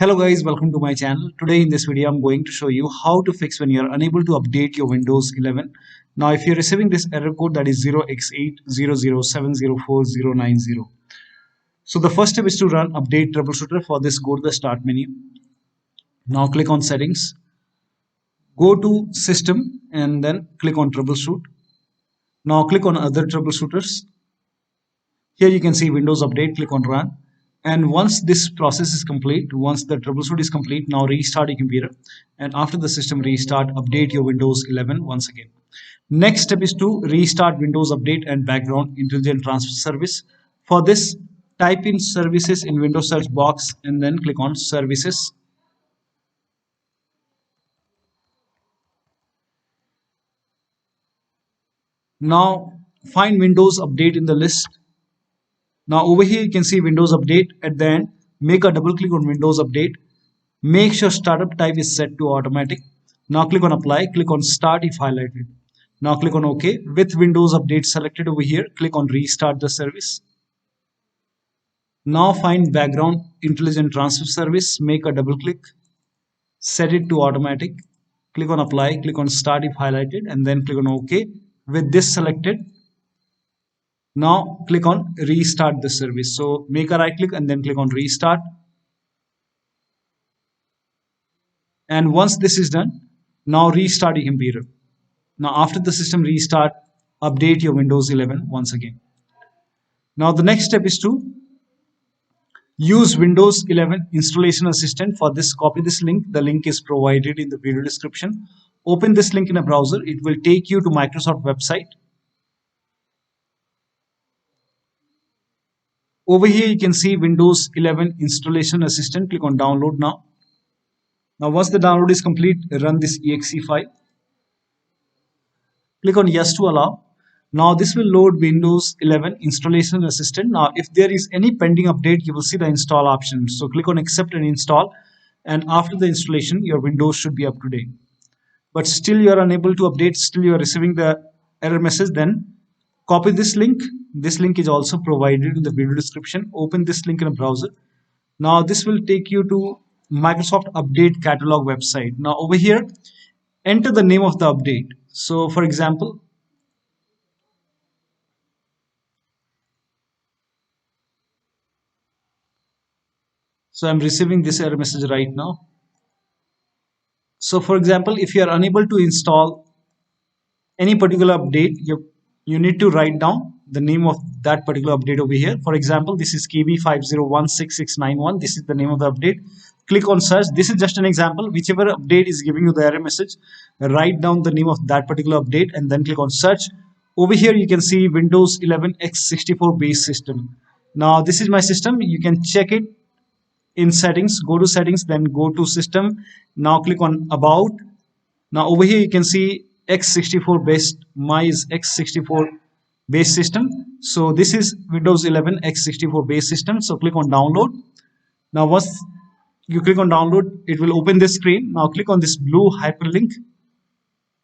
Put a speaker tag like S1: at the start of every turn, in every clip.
S1: Hello guys, welcome to my channel. Today in this video I'm going to show you how to fix when you're unable to update your Windows 11. Now if you're receiving this error code that is 0x800704090. So the first step is to run update troubleshooter. For this, go to the start menu. Now click on settings. Go to system and then click on troubleshoot. Now click on other troubleshooters. Here you can see Windows update, click on run. And once this process is complete, once the troubleshoot is complete, now restart your computer. And after the system restart, update your Windows 11 once again. Next step is to restart Windows Update and Background Intelligent Transfer Service. For this, type in services in Windows search box and then click on services. Now find Windows Update in the list. Now over here you can see Windows Update. At the end, make a double click on Windows Update. Make sure startup type is set to automatic. Now click on apply, click on start if highlighted. Now click on OK. With Windows Update selected over here, click on restart the service. Now find background intelligent transfer service, make a double click, set it to automatic. Click on apply, click on start if highlighted and then click on OK. With this selected, now click on restart the service. So make a right click and then click on restart. And once this is done, now restart your computer. Now after the system restart, update your Windows 11 once again. Now the next step is to use Windows 11 installation assistant. For this, copy this link. The link is provided in the video description. Open this link in a browser. It will take you to Microsoft website. Over here you can see Windows 11 installation assistant. Click on download now. Now once the download is complete, run this exe file. Click on yes to allow. Now this will load Windows 11 installation assistant. Now if there is any pending update, you will see the install option. So click on accept and install, and after the installation your Windows should be up to date. But still you are unable to update, still you are receiving the error message, then copy this link. This link is also provided in the video description. Open this link in a browser. Now this will take you to Microsoft Update Catalog website. Now over here, enter the name of the update. So for example, so I'm receiving this error message right now. So for example, if you are unable to install any particular update, you need to write down the name of that particular update over here. For example, this is KB50166691. This is the name of the update. Click on search. This is just an example. Whichever update is giving you the error message, write down the name of that particular update and then click on search. Over here you can see Windows 11 x64 base system. Now this is my system. You can check it in settings. Go to settings, then go to system. Now click on about. Now over here you can see x64 based. My is x64 base system. So this is Windows 11 x64 base system. So click on download. Now once you click on download, it will open this screen. Now click on this blue hyperlink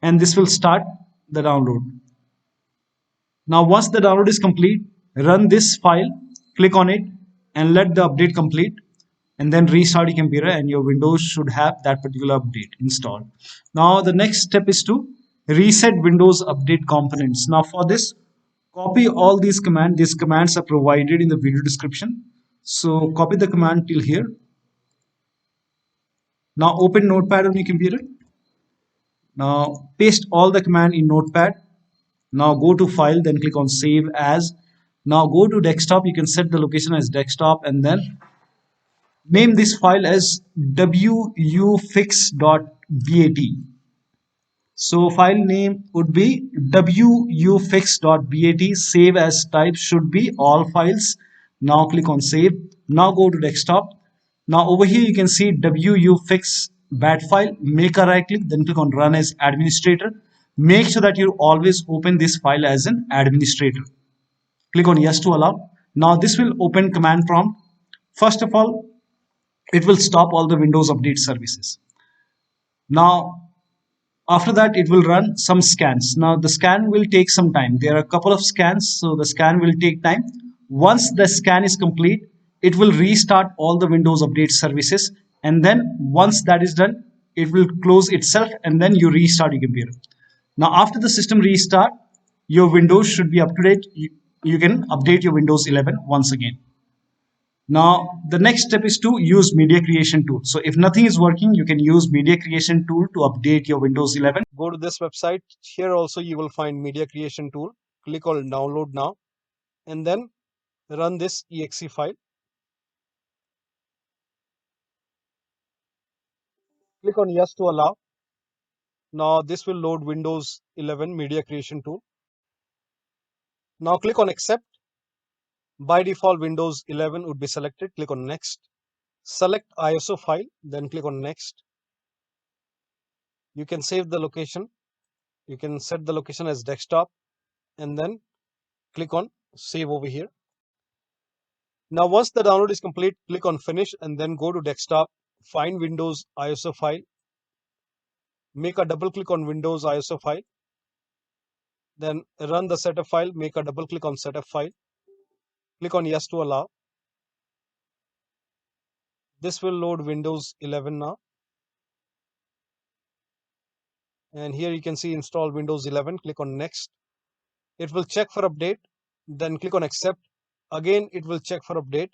S1: and this will start the download. Now once the download is complete, run this file, click on it and let the update complete, and then restart your computer and your Windows should have that particular update installed. Now the next step is to reset Windows Update components. Now for this, copy all these commands. These commands are provided in the video description. So copy the command till here. Now open Notepad on your computer. Now paste all the command in Notepad. Now go to file, then click on save as. Now go to desktop. You can set the location as desktop and then name this file as WUFIX.bat. So file name would be WUFIX.bat. Save as type should be all files. Now click on save. Now go to desktop. Now over here you can see WUFIX bat file. Make a right click, then click on run as administrator. Make sure that you always open this file as an administrator. Click on yes to allow. Now this will open command prompt. First of all, it will stop all the Windows Update services. Now after that it will run some scans. Now the scan will take some time. There are a couple of scans, so the scan will take time. Once the scan is complete, it will restart all the Windows Update services and then once that is done, it will close itself, and then you restart your computer. Now after the system restart, your Windows should be up to date. You can update your Windows 11 once again. Now the next step is to use media creation tool. So if nothing is working, you can use media creation tool to update your Windows 11.
S2: Go to this website. Here also you will find media creation tool. Click on download now and then run this exe file. Click on yes to allow. Now this will load Windows 11 media creation tool. Now click on accept. By default Windows 11 would be selected. Click on next. Select ISO file, then click on next. You can save the location. You can set the location as desktop and then click on save over here. Now once the download is complete, click on finish and then go to desktop, find Windows ISO file, make a double click on Windows ISO file, then run the setup file, make a double click on setup file, click on yes to allow. This will load Windows 11 now. And here you can see install Windows 11, click on next. It will check for update, then click on accept. Again, it will check for update.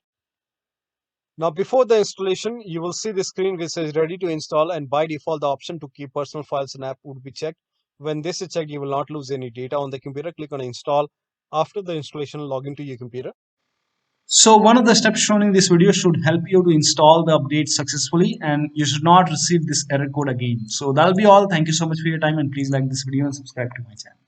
S2: Now before the installation, you will see the screen which says ready to install, and by default the option to keep personal files and app would be checked. When this is checked, you will not lose any data on the computer. Click on install. After the installation, log into your computer.
S1: So one of the steps shown in this video should help you to install the update successfully, and you should not receive this error code again. So that'll be all. Thank you so much for your time, and please like this video and subscribe to my channel.